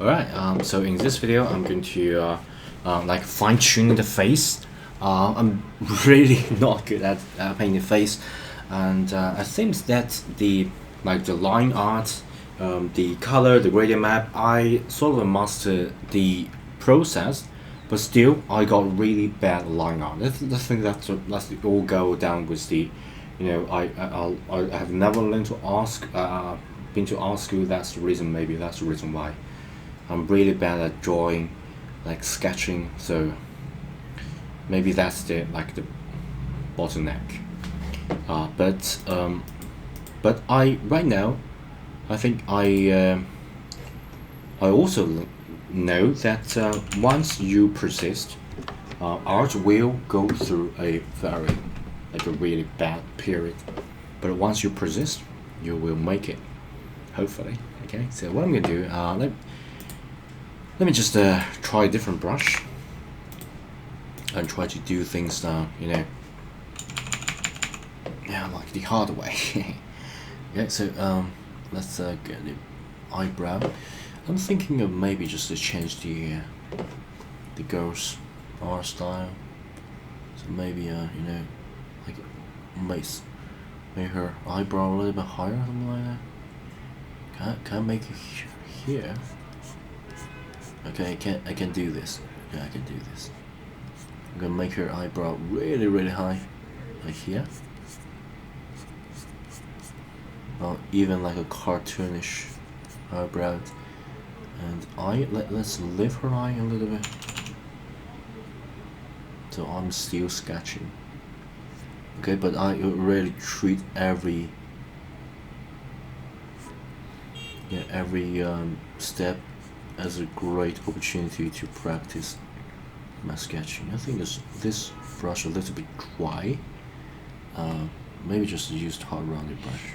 Alright, so in this video, I'm going to like fine-tune the face. I'm really not good at painting the face, and I think that the line art, the color, the gradient map, I sort of mastered the process, but still I got really bad line art. I think that's all go down with the, I have never learned to ask, been to art school. That's the reason. Maybe that's the reason why. I'm really bad at drawing, like sketching. So maybe that's the bottleneck. But I right now, I think I also know that once you persist, art will go through a really bad period. But once you persist, you will make it. Hopefully. Okay. So what I'm gonna do, let me just try a different brush and try to do things, like the hard way. Okay, so let's get the eyebrow. I'm thinking of maybe just to change the girl's art style. So maybe like make her eyebrow a little bit higher, something like that. Can I make it here? Okay, I can do this. Yeah, I can do this. I'm gonna make her eyebrow really, really high, like here. Or even like a cartoonish eyebrow. And let's lift her eye a little bit. So I'm still sketching. Okay, but I really treat every step as a great opportunity to practice my sketching. I think this brush a little bit dry. Maybe just use hard rounded brush.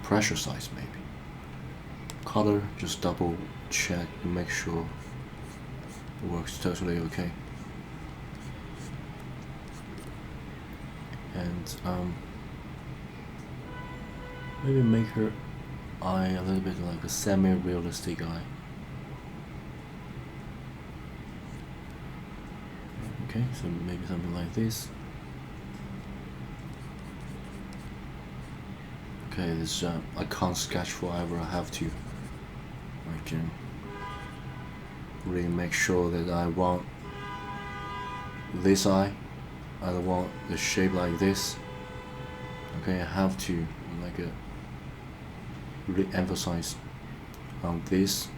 Pressure size maybe. Color, just double check and make sure it works totally okay. And maybe make her eye a little bit like a semi-realistic eye. Okay, so maybe something like this. Okay, this I can't sketch forever. I have to really make sure that I want this eye. I don't want the shape like this. Okay, I have to really emphasize on this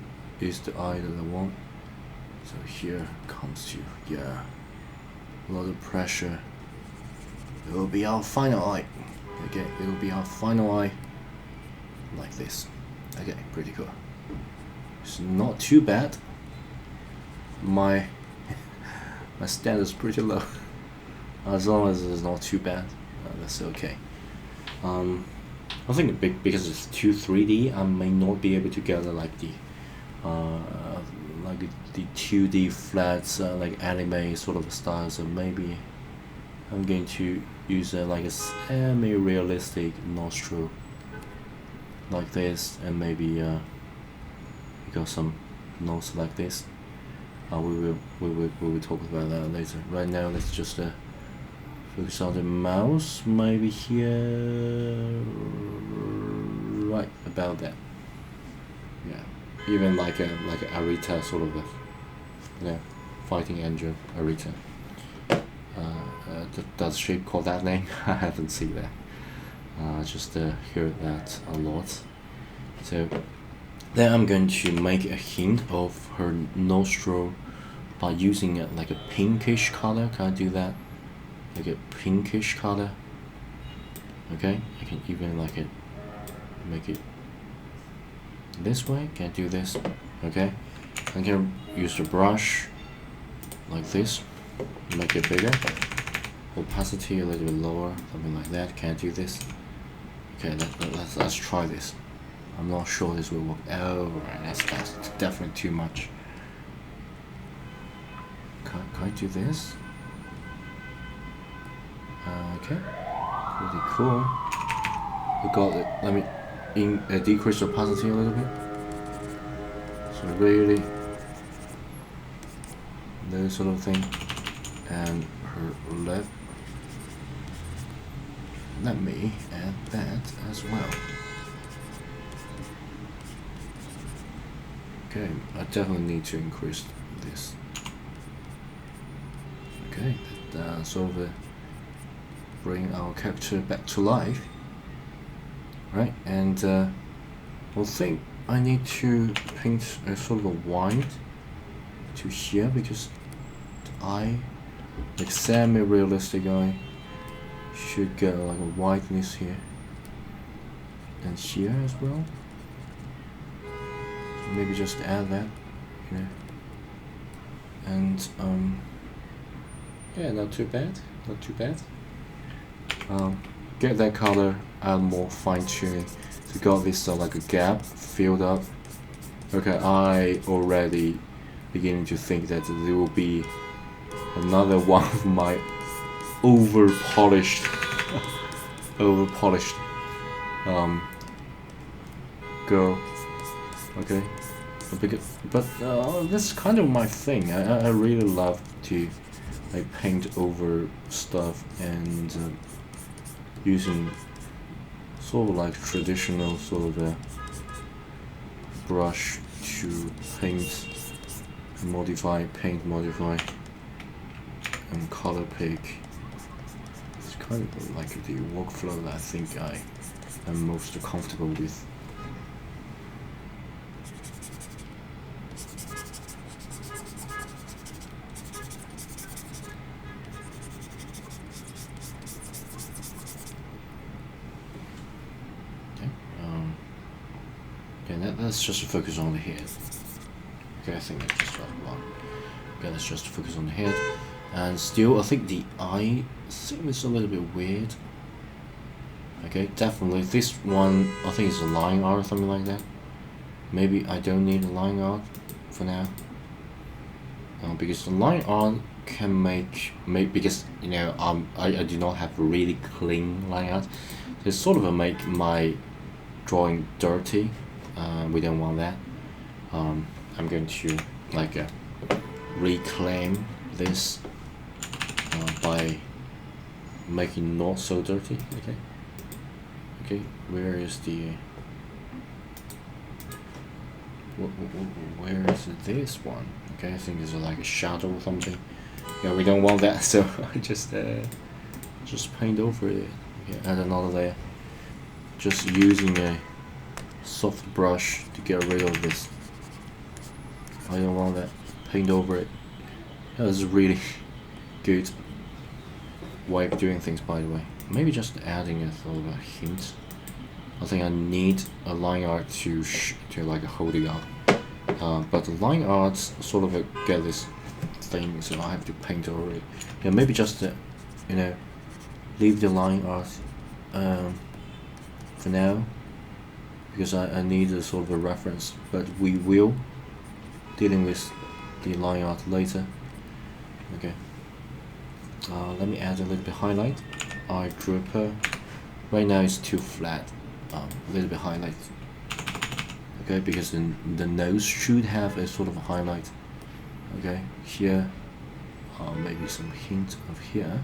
is the eye that I want. So here comes to a lot of pressure. It will be our final eye. Okay, it will be our final eye like this. Okay, pretty cool. It's not too bad. My standard is pretty low. As long as it's not too bad, that's okay. I think because it's too 3D, I may not be able to get like the 2D flats, like anime sort of style. So maybe I'm going to use like a semi-realistic nostril like this, and maybe got some nose like this. We will talk about that later. Right now, let's just focus on the mouse. Maybe here, right about that. Yeah, even like a Arita sort of fighting angel Arita. Does she call that name? I haven't seen that. Just heard that a lot. So then I'm going to make a hint of her nostril by using like a pinkish color. Can I do that? Like a pinkish color. Okay, I can even make it this way. Can I do this? Okay, I can use the brush like this, make it bigger. Opacity a little bit lower, something like that. Can I do this? Okay, let's try this. I'm not sure this will work. Oh, right, that's definitely too much. Can I do this? Okay, pretty cool. We got it. Let me decrease the opacity a little bit. So really, this sort of thing, and her lip. Let me add that as well. Okay, I definitely need to increase this. Okay, that sort of bring our character back to life. Right, and I think I need to paint a sort of a white to here because the eye, like semi-realistic eye, should get like a whiteness here and here as well. So maybe just add that, you know. And yeah, not too bad, not too bad. Get that color, add more fine tuning. So got this like a gap filled up. Okay, I already beginning to think that there will be another one of my over polished girl. Okay, but that's kind of my thing. I really love to like paint over stuff and using sort of like traditional sort of a brush to paint, modify, and color pick. It's kind of like the workflow that I think I am most comfortable with. Let's just focus on the head. Okay, I think that's just about one. Okay, let's just focus on the head. And still, I think the eye seems a little bit weird. Okay, definitely. This one, I think it's a line art or something like that. Maybe I don't need a line art for now. Because the line art can make because, you know, I do not have really clean line art. So it's sort of make my drawing dirty. We don't want that. I'm going to like reclaim this by making not so dirty. Okay, where is the where is this one? Okay, I think it's like a shadow or something. Yeah, we don't want that, so I just paint over it. Okay, add another layer. Just using a soft brush to get rid of this. I don't want that. Paint over it. That was really good way of doing things, by the way. Maybe just adding a sort of a hint. I think I need a line art to like hold it up. But the line art sort of get this thing, so I have to paint over it. Yeah, maybe just you know, leave the line art for now, because I need a sort of a reference, but we will dealing with the line art later. Okay, let me add a little bit highlight. Eyedropper, right now it's too flat. A little bit highlight. Okay, because the nose should have a sort of a highlight. Okay, here, maybe some hint of here.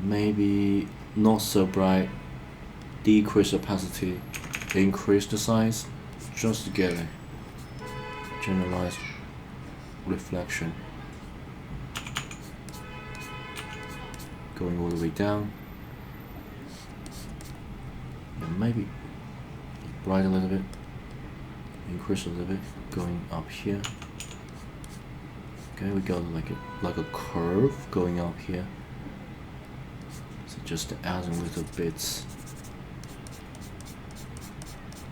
Maybe not so bright. Decrease opacity, increase the size, just to get a generalized reflection. Going all the way down. And maybe bright a little bit, increase a little bit, going up here. Okay, we got like a curve going up here. So just add a little bit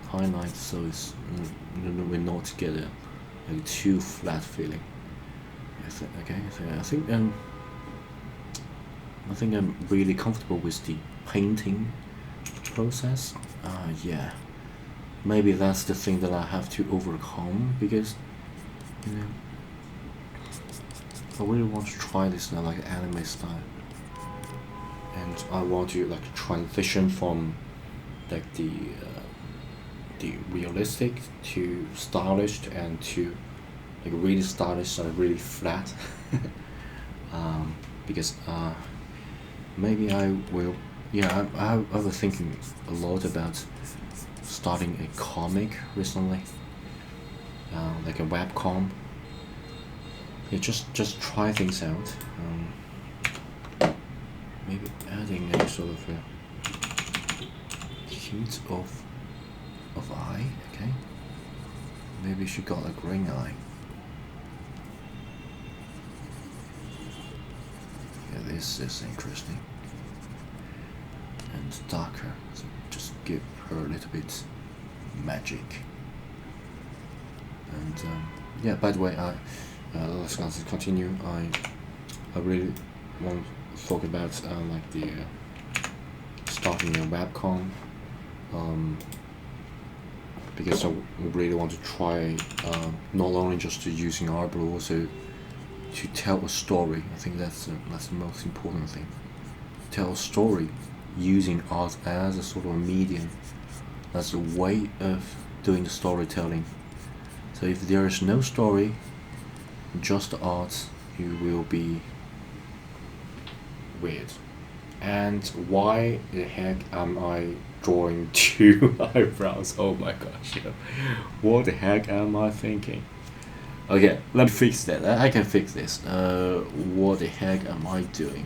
highlight, so it's we're not get a like too flat feeling. Okay, so I think I'm really comfortable with the painting process. Yeah, maybe that's the thing that I have to overcome, because you know I really want to try this now, like anime style, and I want to like transition from like the realistic to stylish and to like really stylish and really flat. Because maybe I will. Yeah, I was thinking a lot about starting a comic recently, like a webcomic. Yeah, just try things out. Maybe adding a sort of a hint of eye. Okay. Maybe she got a green eye. Yeah, this is interesting. And darker, so just give her a little bit magic. And yeah, by the way, let's continue. I really want to talk about like the starting a webcom, because I really want to try not only just to using art, but also to tell a story. I think that's the most important thing. Tell a story using art as a sort of a medium. That's a way of doing the storytelling. So if there is no story, just art, you will be weird. And why the heck am I drawing two eyebrows? Oh my gosh, yeah. What the heck am I thinking? Okay, let me fix that. I can fix this. What the heck am I doing?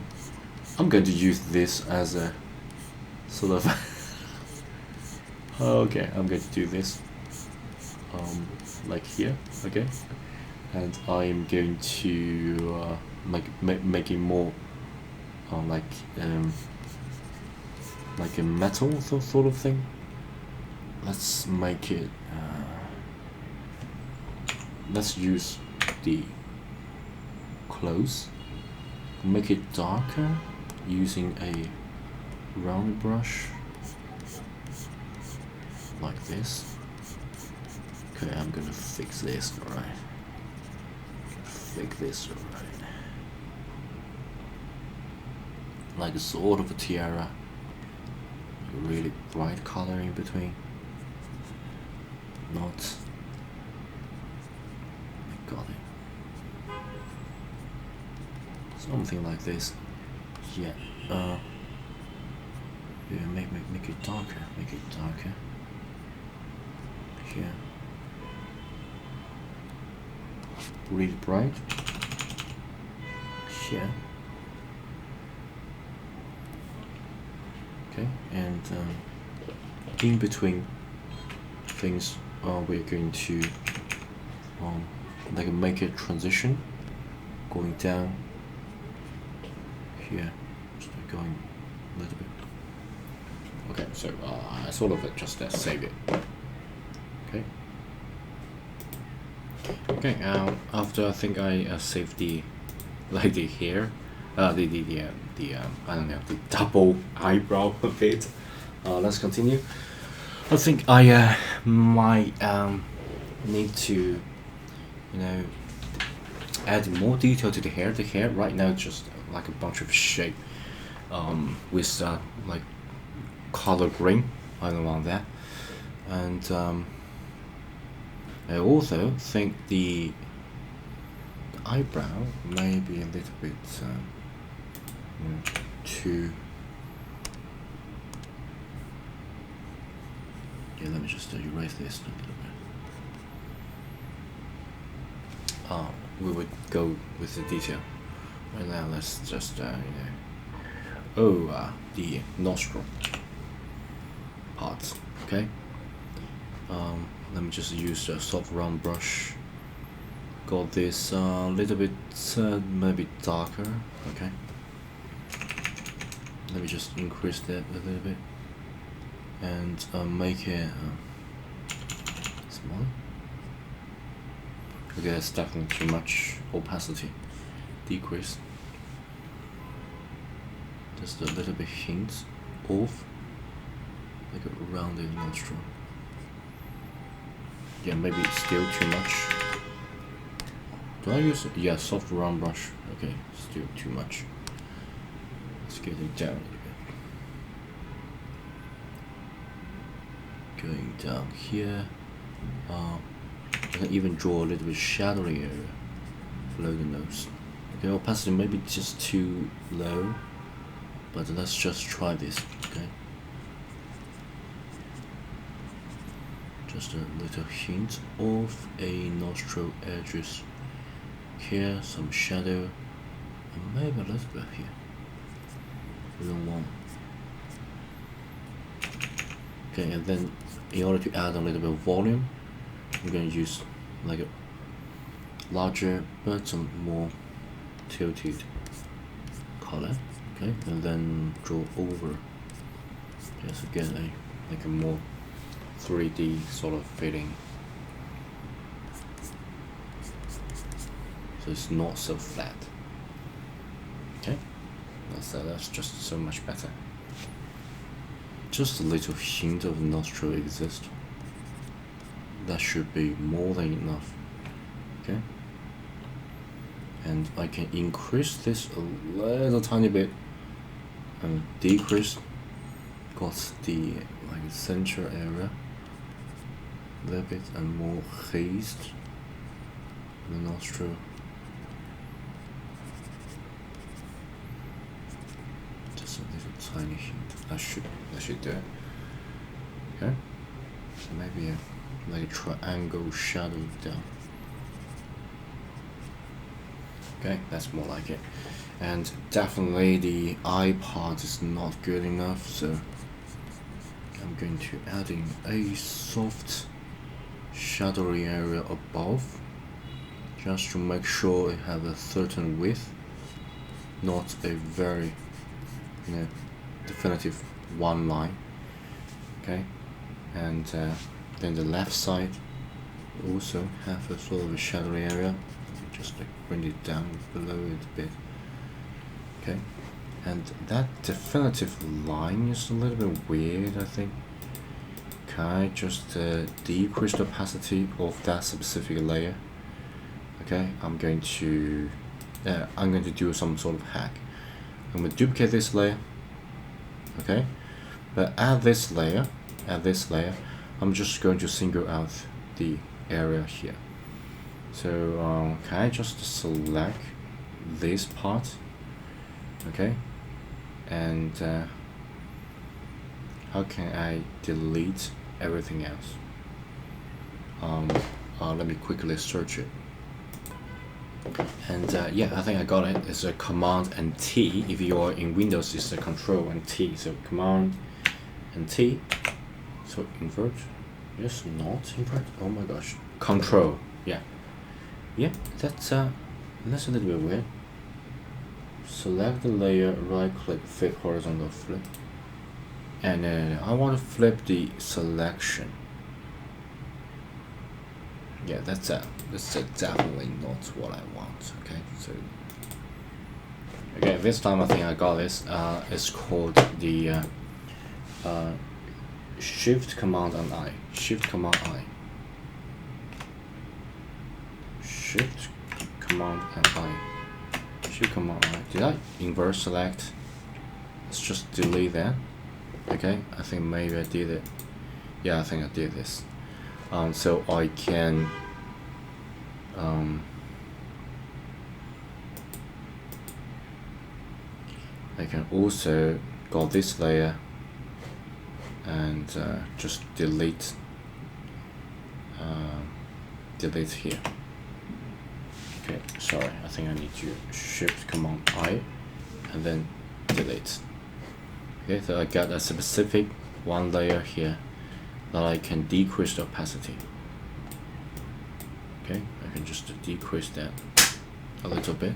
I'm going to use this as a sort of okay, I'm going to do this like here, okay, and I'm going to make it more like a metal sort of thing. Let's make it let's use the clothes, make it darker using a round brush like this. Okay, I'm gonna fix this, alright. Fix this, alright. Like a sort of a tiara. Really bright color in between. Not. I got it. Something like this. Yeah. Yeah, make it darker. Make it darker. Here. Really bright. Here. Okay, and in between things, we're going to like make a transition, going down here, just going a little bit. Okay, so I sort of just save it. Okay. Okay. After I think I saved the like the hair, the I don't know, the double eyebrow a bit. Let's continue. I think I might need to, you know, add more detail to the hair. The hair right now is just like a bunch of shape with like color green. I don't want that. And I also think the eyebrow may be a little bit too. Yeah, let me just erase this a little bit. We would go with the detail. Right now, let's just the nostril parts. Okay. Let me just use a soft round brush. Got this little bit maybe darker. Okay. Let me just increase that a little bit and make it smaller. Okay, that's definitely too much opacity. Decrease. Just a little bit hint of like a rounded nostril. Yeah, maybe it's still too much. Do I use it? Yeah, soft round brush. Okay, still too much. Let's get it down a little going down here. I can even draw a little bit shadowy area below the nose. Okay, opacity maybe just too low, but let's just try this. Okay, just a little hint of a nostril edges here, some shadow, and maybe a little bit here. We don't want. Okay, and then in order to add a little bit of volume, I'm going to use like a larger but some more tilted color. Okay, and then draw over just to get like a more 3D sort of feeling, so it's not so flat. Okay, that's just so much better. Just a little hint of nostril exists. That should be more than enough. Okay, and I can increase this a little tiny bit and decrease, got the like center area a little bit, and more hazed the nostril. Just a little tiny hint. That should do it. Okay, so maybe like a triangle shadow down. Okay, that's more like it. And definitely the eye part is not good enough, so I'm going to add in a soft shadowy area above, just to make sure it have a certain width, not a very definitive one line. Okay, and then the left side also have a sort of a shadowy area. Just like bring it down below it a bit. Okay, and that definitive line is a little bit weird, I think. Can I just decrease the opacity of that specific layer? Okay, I'm going to do some sort of hack. I'm going to duplicate this layer. Okay, but at this layer, I'm just going to single out the area here. So can I just select this part? Okay, and how can I delete everything else? Let me quickly search it. And yeah, I think I got it. It's a Command and T. If you are in Windows, it's a Control and T. So Command and T. So invert. Yes, not invert. Oh my gosh. Control. Yeah. Yeah, that's a little bit weird. Select the layer, right click, flip horizontal flip. And then I want to flip the selection. Yeah, that's definitely not what I want. Okay, so okay, this time I think I got this. It's called the Shift Command and I. Shift Command I. Shift Command and I. Shift Command I. Did I invert select? Let's just delete that. Okay, I think maybe I did it. Yeah, I think I did this. So I can also got this layer and just delete here. Okay, sorry, I think I need to Shift Command I and then delete. Okay, so I got a specific one layer here that I can decrease the opacity. Okay, I can just decrease that a little bit.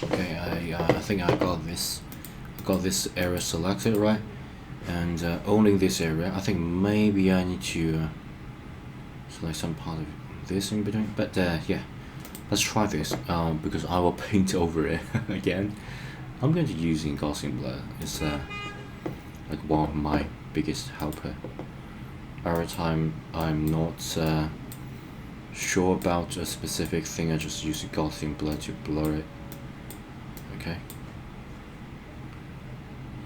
Okay, I think I got this. I got this area selected, right? And owning this area, I think maybe I need to select some part of this in between. But yeah, let's try this because I will paint over it again. I'm going to use Gaussian blur. It's like one of my biggest helper. Every time I'm not sure about a specific thing, I just use Gaussian blur to blur it. Okay.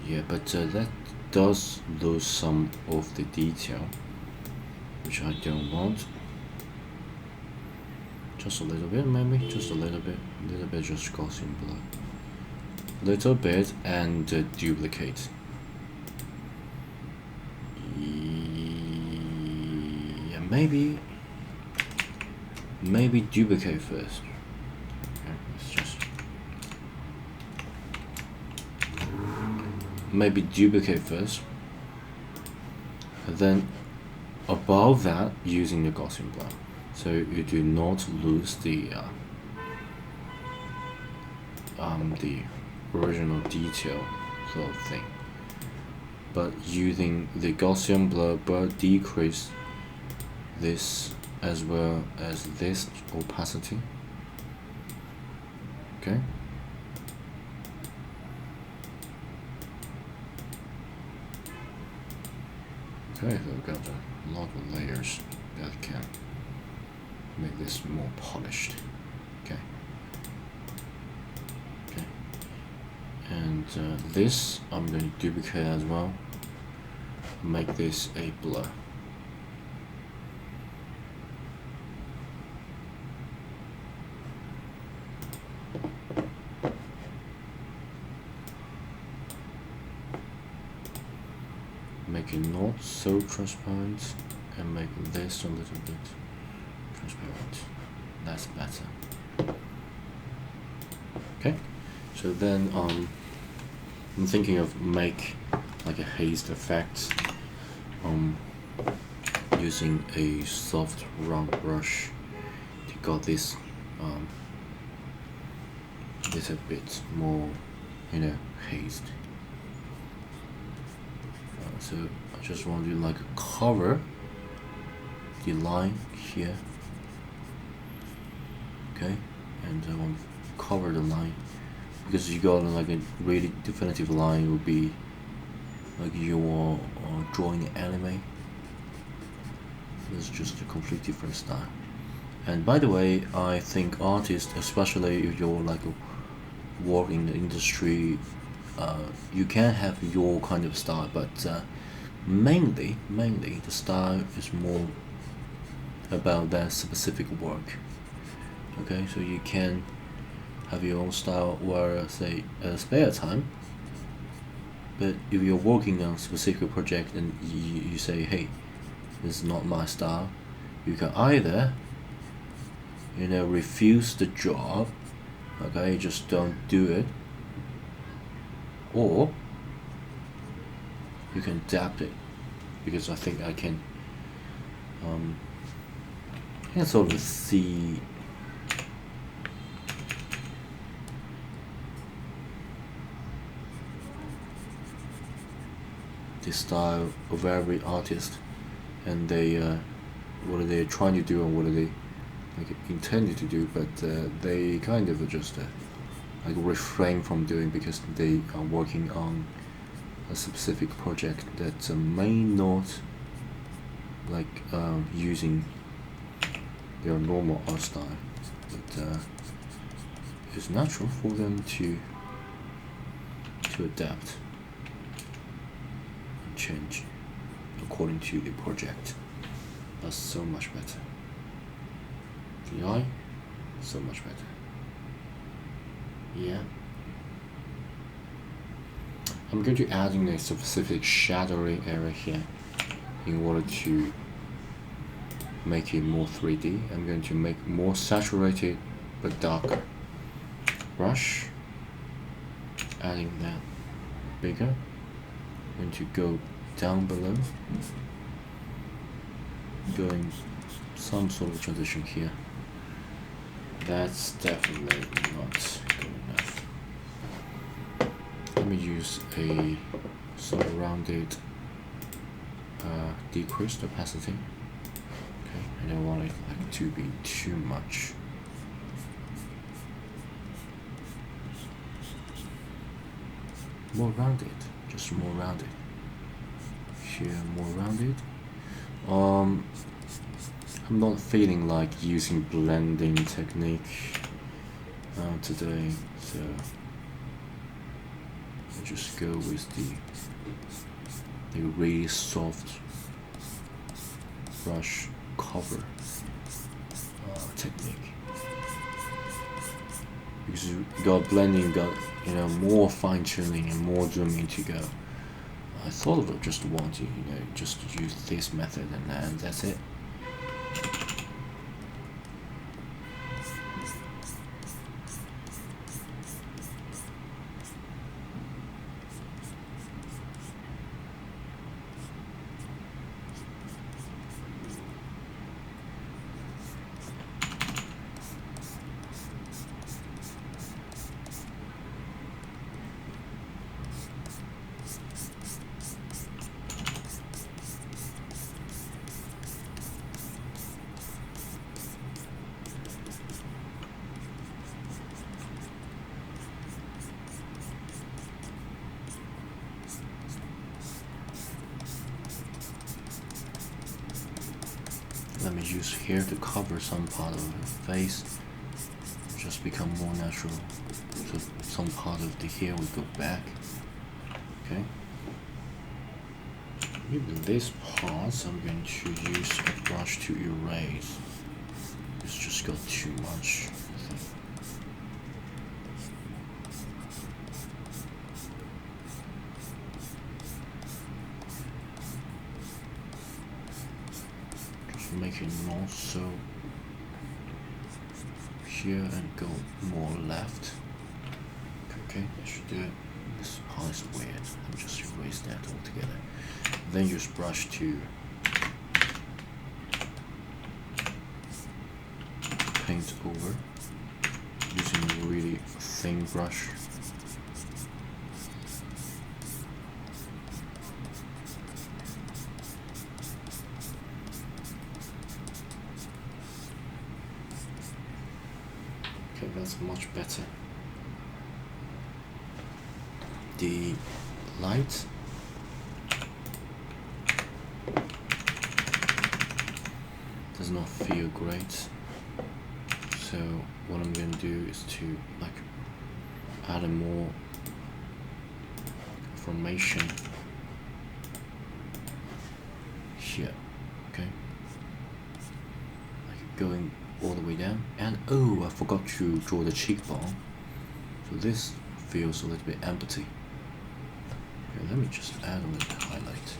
Yeah, but that does lose some of the detail, which I don't want. Just a little bit, maybe, just a little bit, just Gaussian blur. Little bit and duplicate. Yeah, maybe duplicate first. Okay, let's just maybe duplicate first, and then above that using the Gaussian blur, so you do not lose the original detail sort of thing, but using the Gaussian blur but decrease this as well as this opacity. Okay. Okay, so we've got a lot of layers that can make this more polished. Okay. Okay. And this I'm going to duplicate as well. Make this a blur. Make it not so transparent and make this a little bit transparent. That's better. Okay, so then I'm thinking of make like a haze effect using a soft round brush to got this a bit more, you know, hazed. So I just want to like cover the line here, okay, and I want to cover the line because you got like a really definitive line would be like you're drawing anime. It's just a complete different style. And by the way, I think artists, especially if you're like work in the industry, you can have your kind of style, but mainly the style is more about that specific work. Okay, so you can have your own style where say spare time, but if you're working on a specific project and you say, hey, this is not my style, you can either, you know, refuse the job, okay, just don't do it, or you can adapt it, because I think I can sort of see the style of every artist, and they what are they trying to do and what are they like intended to do, but they kind of just like refrain from doing because they are working on a specific project that may not like using their normal art style, but it's natural for them to adapt and change according to the project. That's so much better. The eye, so much better. Yeah. I'm going to add in a specific shadowing area here in order to make it more 3D. I'm going to make more saturated but darker. Brush, adding that bigger. I'm going to go down below, doing some sort of transition here. That's definitely not good enough. Let me use a sort of rounded decreased opacity. Okay, I don't want it like to be too much. More rounded, just more rounded. Here, more rounded. I'm not feeling like using blending technique today, so I'll just go with the a really soft brush cover technique, because you got blending, got more fine tuning and more zooming to go. I thought of just wanting just to use this method, and that's it. Let me use here to cover some part of the face, just become more natural. So some part of the hair will go back. Okay. Even this part, I'm going to use a brush to erase. It's just got too much, I think. Make it not so here and go more left. Okay, I should do it. This part is weird. I'll just erase that altogether. Then use brush to paint over using a really thin brush. Okay, that's much better. The light does not feel great, so what I'm going to do is to add a more formation here. Okay, going all the way down, and oh, I forgot to draw the cheekbone, so this feels a little bit empty. Okay, let me just add a little highlight,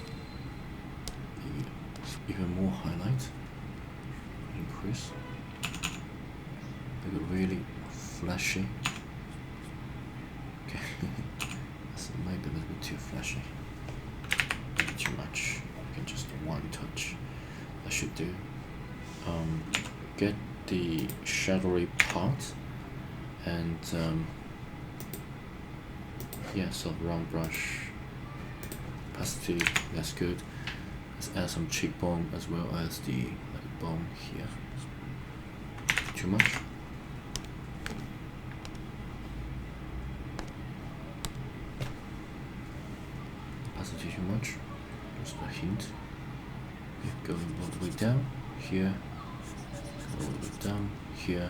even more highlight, increase, make it really flashy. Okay, that's maybe a little bit too flashy, maybe too much. I can just one touch, I should do. Get the shadowy part, and yeah, so round brush, opacity, that's good. Let's add some cheekbone as well as the bone here. Too much. Opacity too much. Just a hint. Okay, going all the way down here. A little bit down here,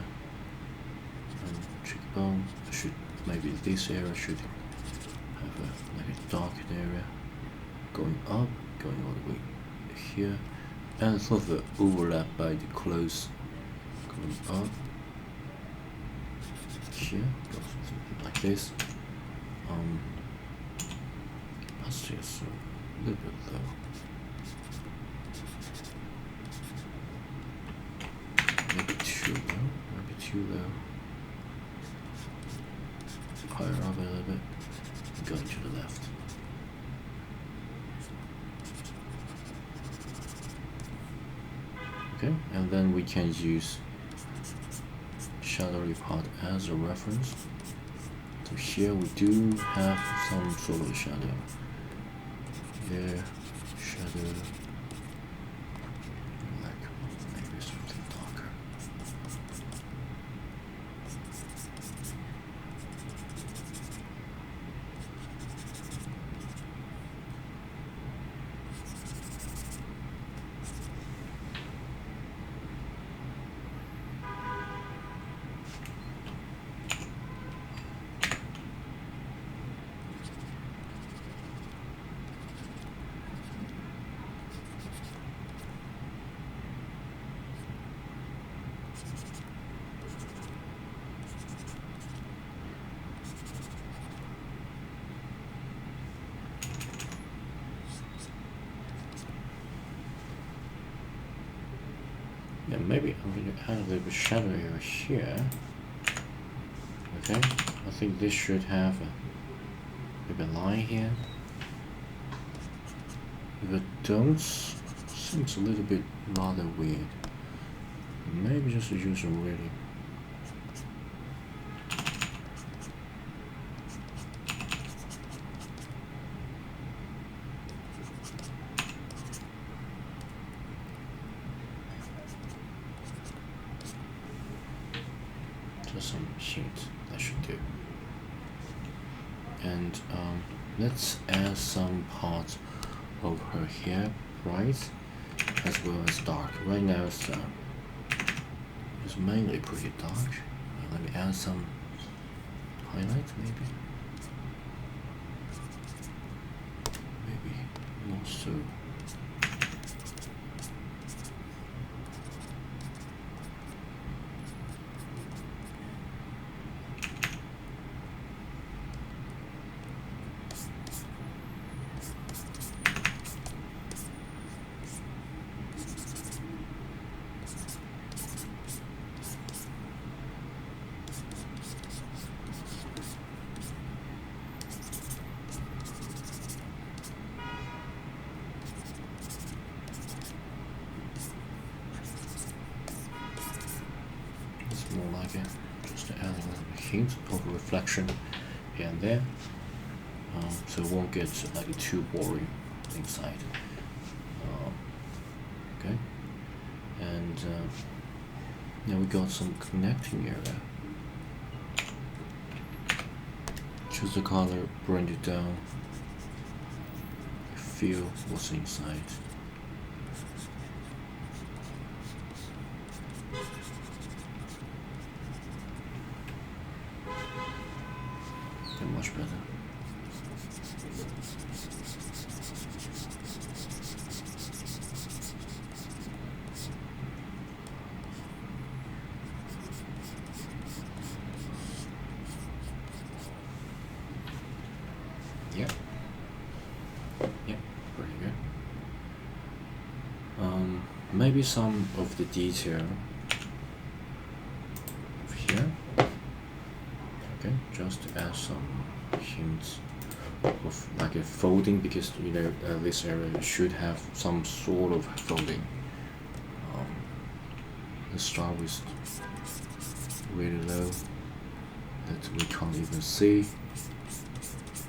and cheekbone. Should maybe this area should have a darkened area. Going up, going all the way here, and sort of overlap by the close. Going up here, goes something like this. Opacity is a little bit low. Maybe too low. Higher up a little bit. Going to the left. Okay, and then we can use shadowy part as a reference. So here we do have some sort of shadow. There, shadow. Maybe something darker. then maybe I'm going to add a little bit shadow area here. Okay, I think this should have maybe a line here. If it don't, seems a little bit rather weird. Maybe just use a really just some hint. That should do. And let's add some parts of her hair, bright as well as dark. Right now it's mainly pretty dark. Let me add some highlight, maybe not so. More like it, just to add a little hint of reflection here and there, so it won't get like too boring inside. Okay, and now we got some connecting area. Choose the color, bring it down, feel what's inside. Much better. Yep. Yep, pretty good. Maybe some of the detail here. Okay, just to add some hints of like a folding, because you know this area should have some sort of folding. Let's start with really low that we can't even see.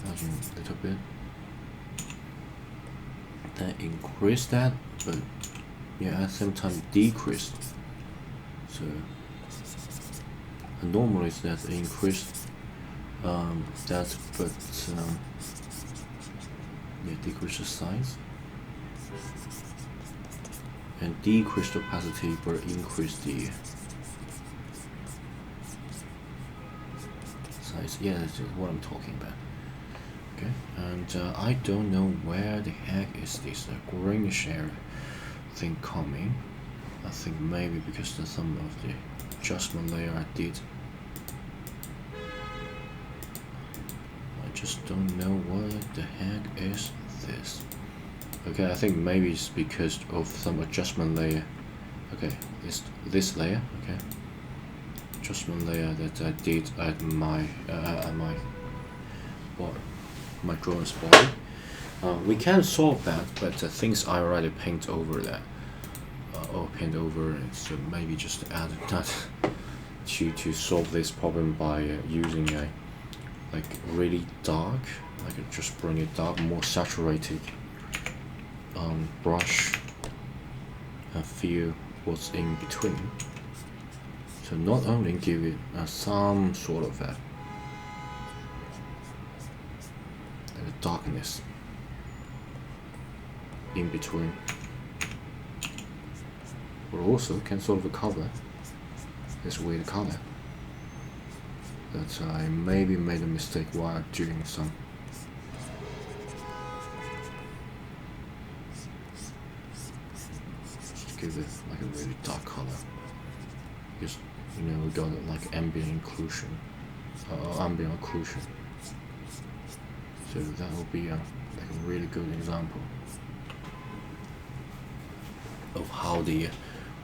Imagine a little bit. Then increase that, but yeah, at the same time decrease. So normally that increase that, but yeah, decrease the size and decrease the opacity, but increase the size. Yeah, that's what I'm talking about. Okay, and I don't know where the heck is this greenish area thing coming. I think maybe because there's some of the adjustment layer I did. I just don't know what the heck is this. Okay, I think maybe it's because of some adjustment layer. Okay, this layer. Okay, adjustment layer that I did at my drawing's body. We can solve that, but things I already paint over that. Or paint over it, so maybe just add that to solve this problem by using a like really dark, like just bring it dark, more saturated brush and feel what's in between. So not only give it some sort of a darkness in between, but also can sort of cover this weird color that I maybe made a mistake while doing some. Just give it like a really dark color, because you know we got like ambient occlusion, ambient occlusion. So that will be like a really good example of how the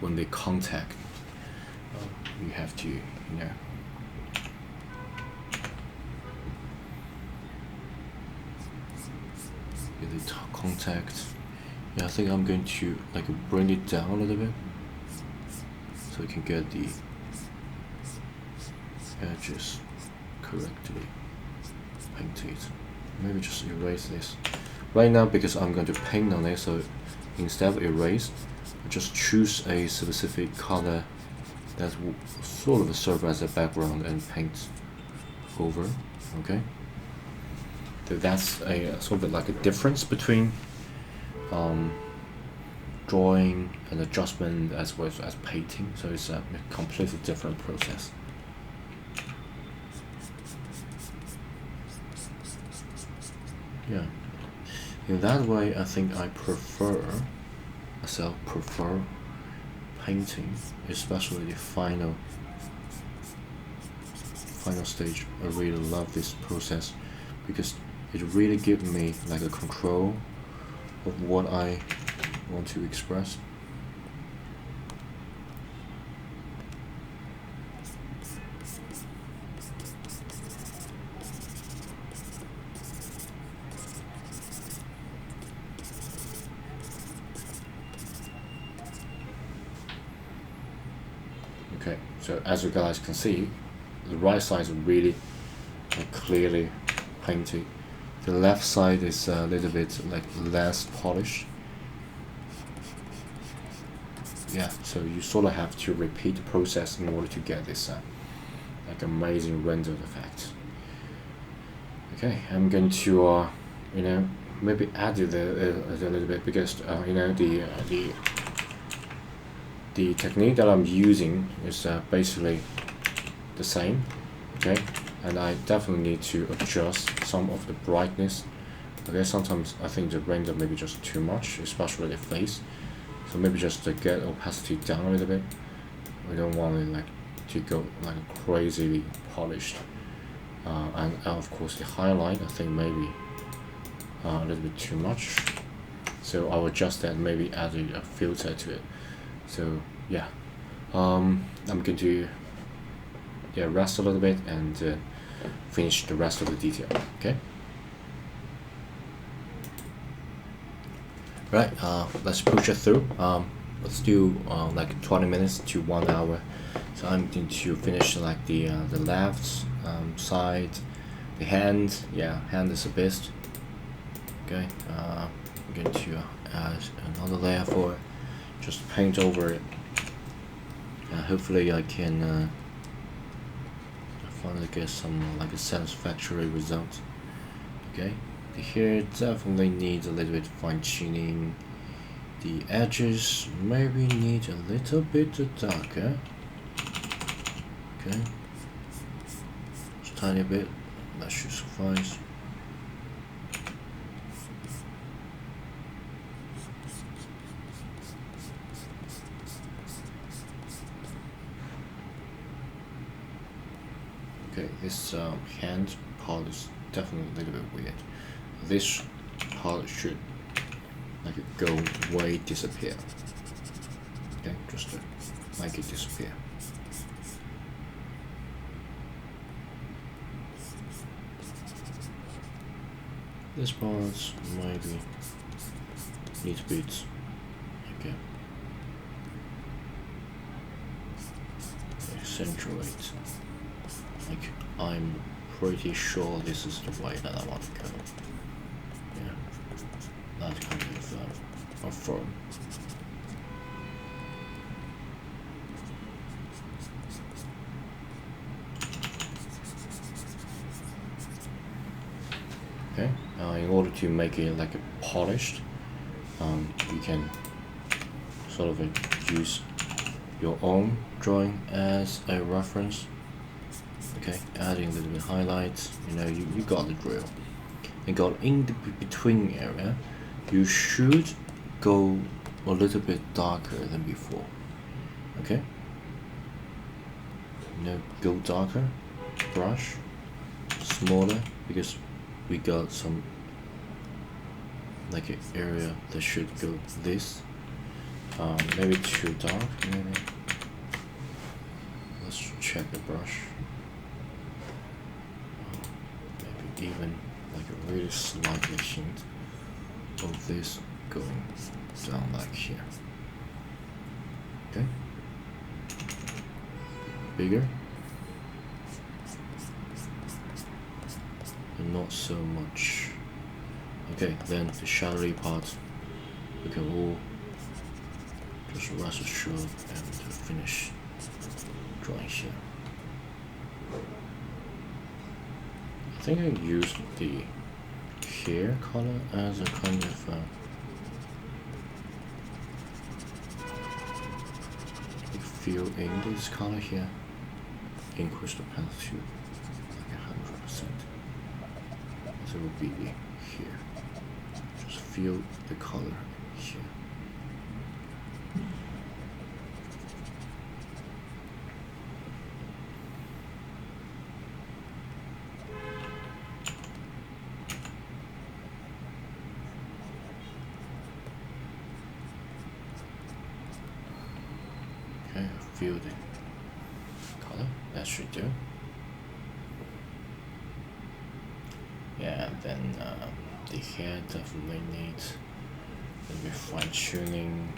when they contact, you have to, the contact. Yeah, I think I'm going to like bring it down a little bit so you can get the edges correctly painted. Maybe just erase this right now because I'm going to paint on it. So instead of erase, just choose a specific color that will sort of serve as a background and paint over. Okay, so that's a sort of like a difference between drawing and adjustment as well as painting. So it's a completely different process. Yeah, in that way I think I prefer painting, especially the final stage. I really love this process because it really gives me like a control of what I want to express. Okay, so as you guys can see, the right side is really clearly painted. The left side is a little bit like less polished. Yeah, so you sort of have to repeat the process in order to get this like amazing rendered effect. Okay, I'm going to maybe add it a little bit because the technique that I'm using is basically the same. Okay, and I definitely need to adjust some of the brightness. Okay, sometimes I think the render may be just too much, especially the face. So maybe just to get opacity down a little bit. We don't want it like to go like crazily polished. And of course the highlight I think maybe a little bit too much. So I'll adjust that, maybe add a filter to it. So yeah, I'm going to rest a little bit and finish the rest of the detail. Okay. Right. Let's push it through. Let's do like 20 minutes to 1 hour. So I'm going to finish like the left side, the hand. Yeah, hand is the best. Okay. I'm going to add another layer for it. Just paint over it. Hopefully I can finally get some like a satisfactory result. Okay, the hair definitely needs a little bit fine tuning. The edges maybe need a little bit darker. Okay, just tiny bit, that should suffice. Okay, this hand part is definitely a little bit weird. This part should like go way disappear. Okay, just to make it disappear. This part maybe needs bits. Okay. Accentuate. Like I'm pretty sure this is the way that I want to go. Yeah, that kind of form. Okay, in order to make it like a polished, you can sort of use your own drawing as a reference. Okay, adding a little bit of highlights, you got the drill. And got in the between area, you should go a little bit darker than before. Okay, go darker, brush, smaller, because we got some like an area that should go this. Maybe too dark, maybe. Let's check the brush. Maybe even like a really slightly hint of this going down like here. Okay. Bigger. And not so much. Okay, then the shadowy part we can all just rest assured and finish drawing here. I think I used the hair color as a kind of fill in this color here. Increase the pen to like 100%. So it will be here. Just feel the color here. Okay, feel the color. That should do. Yeah, and then the hair definitely needs maybe fine tuning.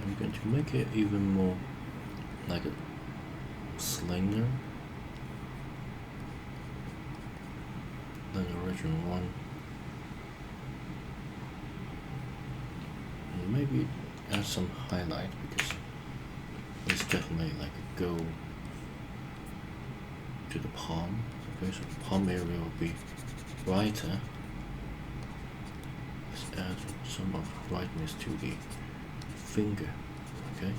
I'm going to make it even more like a slender than the original one. And maybe add some highlight because it's definitely like a go to the palm. Okay, so the palm area will be brighter. Let's add some of the brightness to the finger, okay?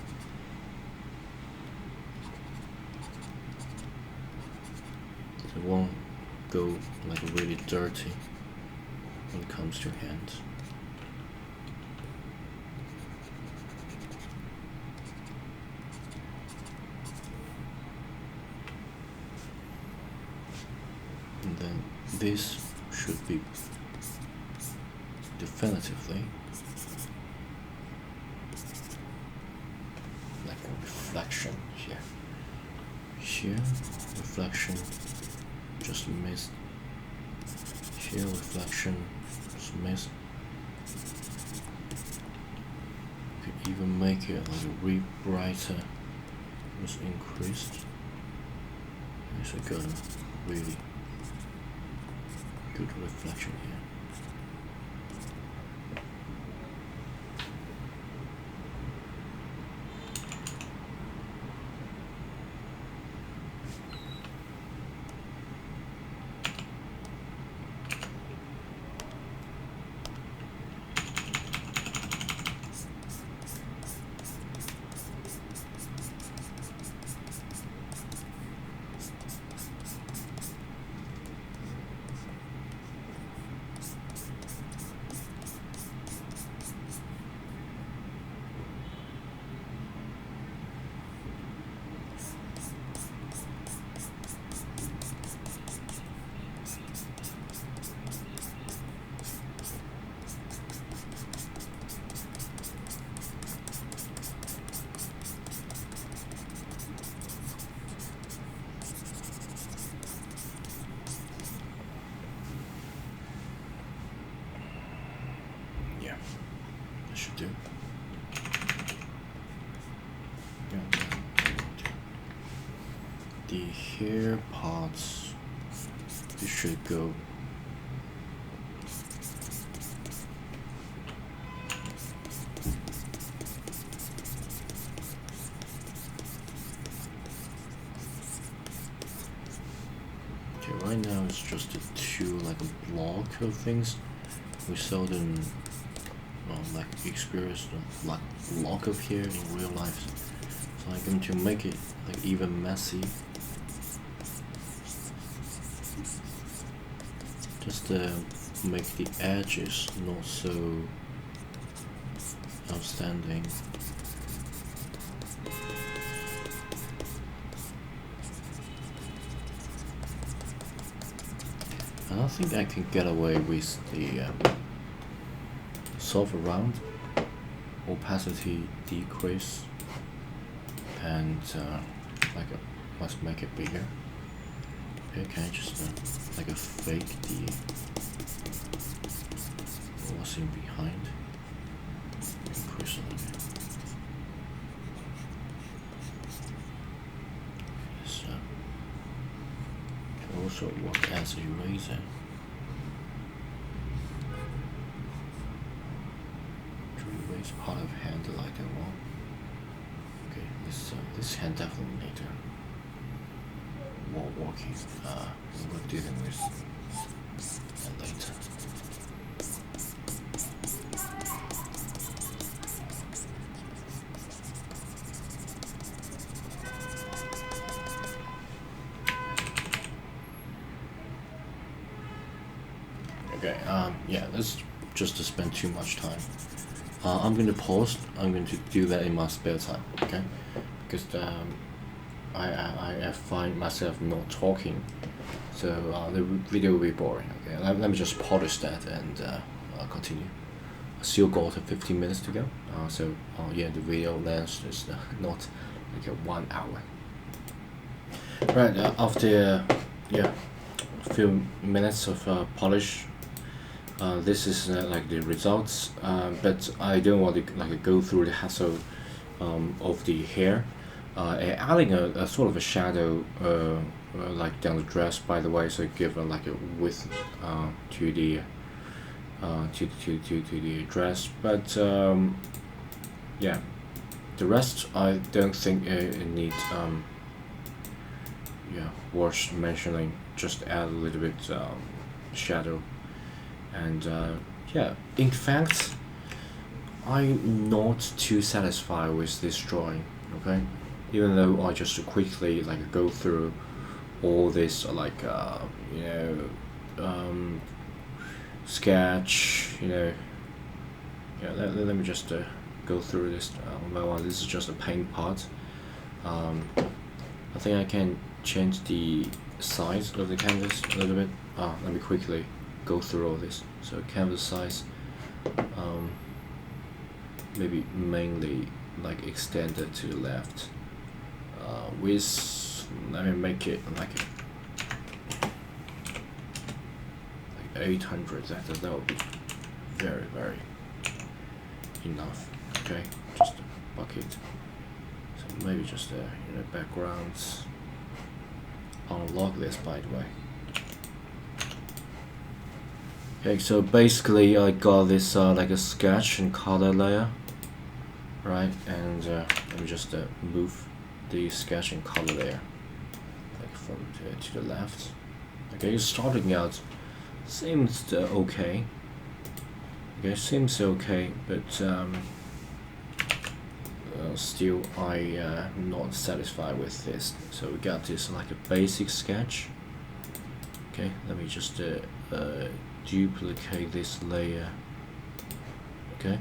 So it won't go like really dirty when it comes to hands. And then this should be definitively like a reflection here. Here, reflection, just missed. Here, reflection, just missed. You could even make it like a read brighter, just increased. So got a really good reflection here. That should do. The hair parts, it should go okay. Right now it's just the two like a block of things. We seldom like experience like block of hair in real life. So I'm going to make it like even messy. Just make the edges not so outstanding. I don't think I can get away with the solve around opacity decrease and like must make it bigger. Okay, can I just like a fake the what's in behind? Increase a little bit. This can also work as eraser. To erase part of hand like I want. Okay, this hand definitely need more working. We're dealing with that later. Okay, yeah, let's just to spend too much time. I'm going to pause. I'm going to do that in my spare time, okay? Because I find myself not talking, so the video will be boring. Okay, let me just polish that and I'll continue. Still got 15 minutes to go. So yeah, the video length is not like a 1 hour. Right, after yeah, a few minutes of polish. This is like the results, but I don't want to like go through the hassle of the hair. Adding a sort of a shadow like down the dress, by the way, so give like a width to the to the dress. But yeah, the rest I don't think it needs yeah, worth mentioning. Just add a little bit shadow. And yeah, in fact, I'm not too satisfied with this drawing. Okay, even though I just quickly like go through all this like you know sketch, you know. Yeah, let me just go through this one by one. This is just a paint part. I think I can change the size of the canvas a little bit. Let me quickly go through all this. So canvas size, maybe mainly like extended to the left. With, let me make it like 800. That would be very enough. Okay, just a bucket. So maybe just you know, backgrounds. Unlock this, by the way. Okay, so basically I got this like a sketch and color layer, right? And let me just move the sketch and color layer like from to the left. Okay, starting out seems okay. Okay, seems okay, but still I not satisfied with this. So we got this like a basic sketch. Okay, let me just duplicate this layer. Okay,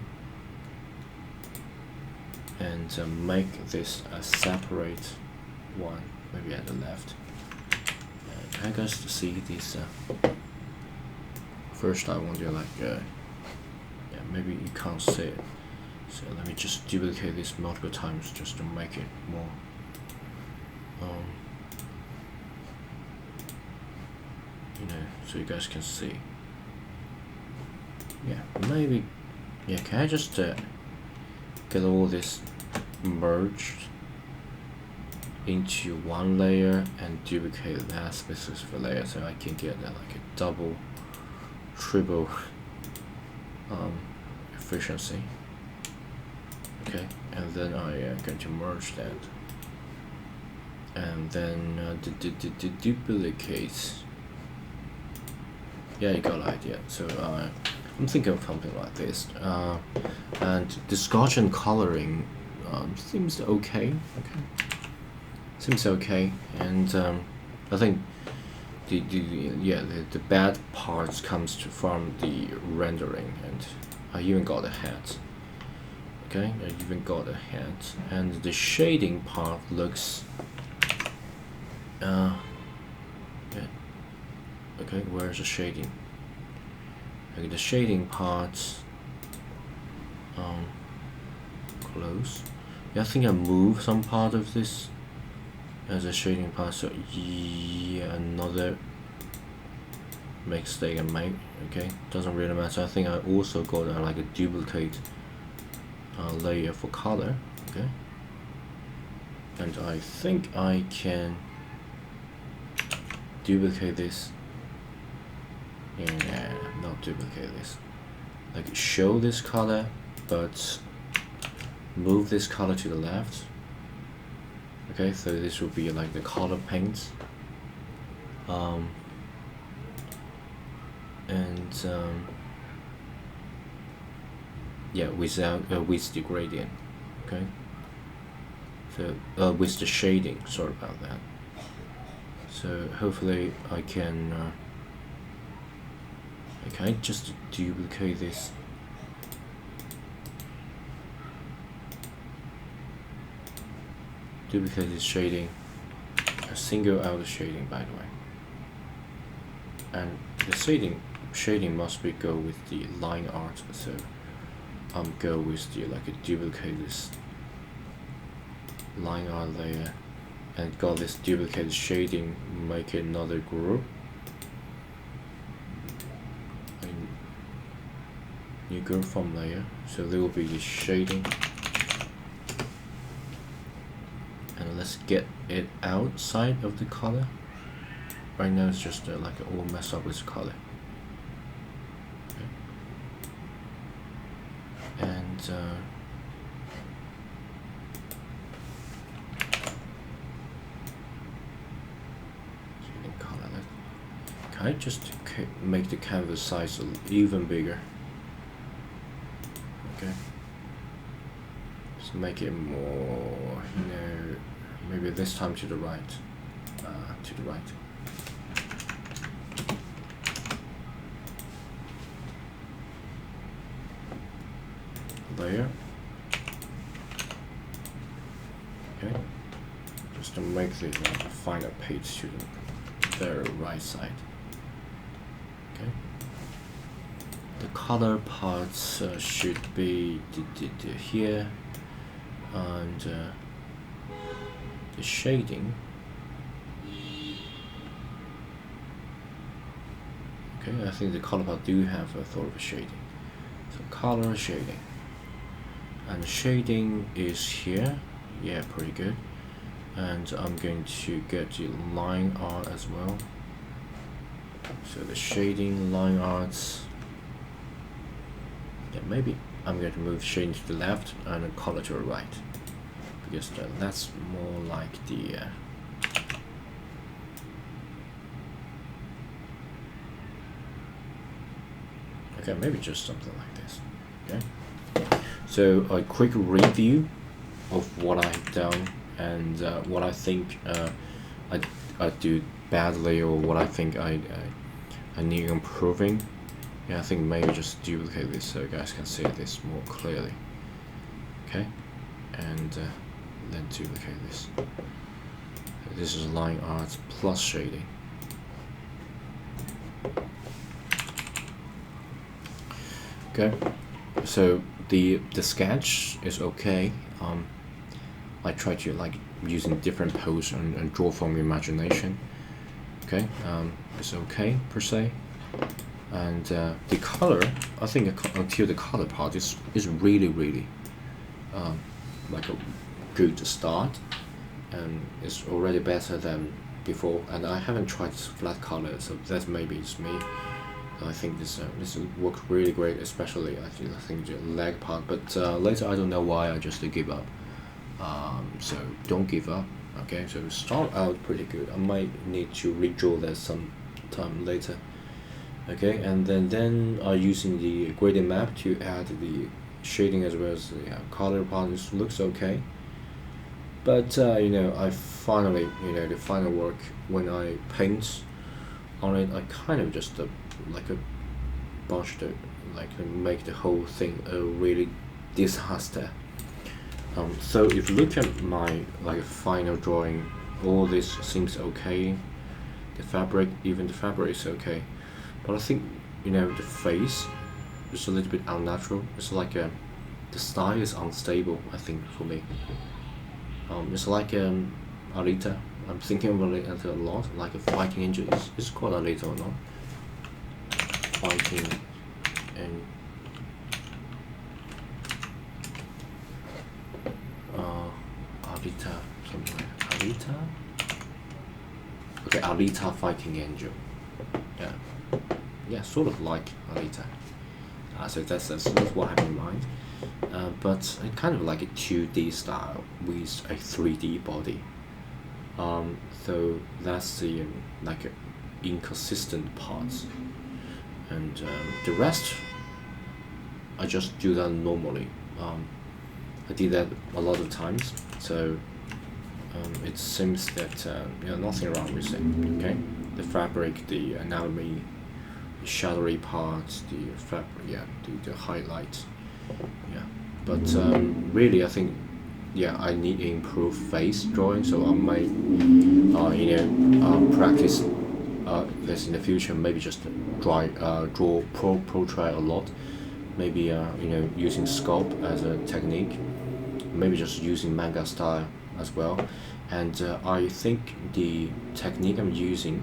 and make this a separate one, maybe at the left. Can you guys see this? First I want to like yeah, maybe you can't see it, so let me just duplicate this multiple times just to make it more you know, so you guys can see. Yeah, maybe, yeah, can I just get all this merged into one layer and duplicate that specific layer so I can get that like a double, triple efficiency. Okay, and then I am going to merge that, and then duplicate. Yeah, you got the idea. So I'm thinking of something like this, and the Scotch and coloring seems okay. Seems okay, and I think the bad parts comes from the rendering, and I even got a hat. Okay, I even got a hat, and the shading part looks yeah. Okay, where's the shading? Okay, the shading part close. Yeah, I think I moved some part of this as a shading part, so yeah, another mistake I made. Okay, doesn't really matter. I think I also got like a duplicate layer for color. Okay, and I think I can duplicate this. Yeah, not duplicate this. Like show this color, but move this color to the left. Okay, so this will be like the color paint. Yeah, without with the gradient. Okay, so with the shading. Sorry about that. So hopefully I can. Okay, just duplicate this. Duplicate this shading. Single out the shading, by the way. And the shading must be go with the line art. So go with the like a duplicate this line art layer, and got this duplicate shading. Make another group. New group from layer, so there will be the shading, and let's get it outside of the color. Right now it's just like all messed up with color. Okay. And shading color. Can I just make the canvas size even bigger? Okay, just make it more, maybe this time to the right, layer. Okay, just to make the final page to the very right side. Okay. The color parts should be here, and the shading. Okay, I think the color part do have a sort of shading. So color shading, and the shading is here. Yeah, pretty good. And I'm going to get the line art as well. So the shading, line arts. Yeah, maybe I'm going to move shading to the left and the color to the right, because that's more like the okay, maybe just something like this. Okay, so a quick review of what I've done and what I think I do badly, or what I think I need improving. Yeah, I think maybe just duplicate this so you guys can see this more clearly. Okay, and then duplicate this. This is line art plus shading. Okay, so the sketch is okay. I try to like using different pose and draw from imagination. Okay, it's okay per se. And the color, I think until the color part is really like a good start, and it's already better than before. And I haven't tried flat color, so that maybe it's me. I think this works really great, especially I think the leg part. But later I don't know why I just give up. So don't give up. Okay, so start out pretty good. I might need to redraw that some time later. Okay, and then using the gradient map to add the shading as well as the color palette looks okay. But you know, I finally, you know, the final work when I paint on it, I kind of just like a bunch to like make the whole thing a really disaster. So if you look at my like final drawing, all this seems okay. The fabric, even the fabric is okay, but I think, you know, the face is a little bit unnatural. It's like the style is unstable, I think, for me. It's like Alita. I'm thinking about it a lot, like a fighting angel. Is called Alita or not? Fighting and Alita, something like that. Alita. Okay, Alita Fighting Angel. Yeah, yeah, sort of like Alita. So that's what I have in mind. But I kind of like a 2D style with a 3D body. So that's the like inconsistent parts, and the rest I just do that normally. I did that a lot of times, so it seems that yeah, nothing wrong with it. Okay, the fabric, the anatomy, the shadowy parts, the fabric, yeah, the highlights, yeah. But really, I think, yeah, I need to improve face drawing, so I might you know, practice this in the future. Maybe just draw portrait a lot. Maybe you know, using sculpt as a technique. Maybe just using manga style as well. And I think the technique I'm using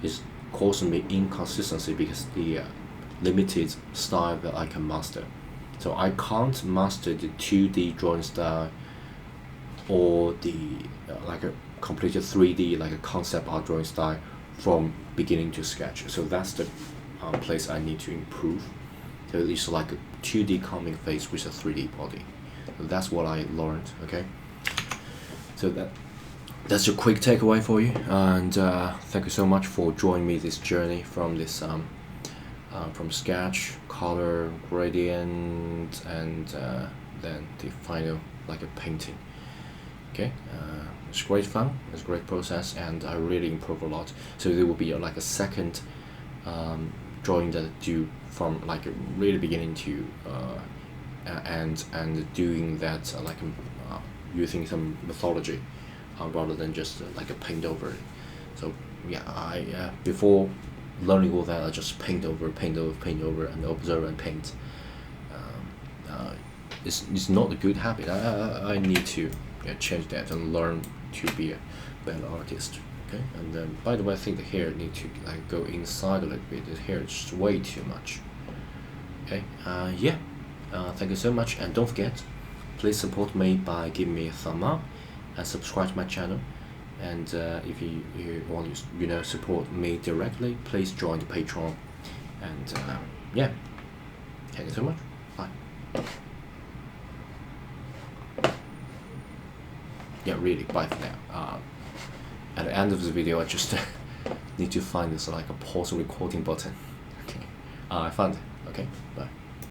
is causing me inconsistency because the limited style that I can master. So I can't master the 2D drawing style or the like a completely 3D, like a concept art drawing style from beginning to sketch. So that's the place I need to improve. So it's like a 2D comic face with a 3D body. So that's what I learned. Okay. So that's a quick takeaway for you, and thank you so much for joining me this journey from this from sketch, color, gradient, and then the final like a painting. Okay, it's great fun. It's a great process, and I really improve a lot. So there will be like a second drawing that I do from like a really beginning to and doing that like using some mythology rather than just like a paint over it. So yeah, I before learning all that, I just paint over, and observe and paint. It's not a good habit. I need to change that and learn to be a better artist. Okay, and then by the way, I think the hair need to like go inside a little bit. The hair is just way too much. Okay, yeah, thank you so much, and don't forget, please support me by giving me a thumb up and subscribe to my channel. And if you want to, you know, support me directly, please join the Patreon. And yeah, thank you so much. Bye. Yeah, really, bye for now. At the end of the video, I just need to find this like a pause recording button. Okay, I found it. Okay, bye.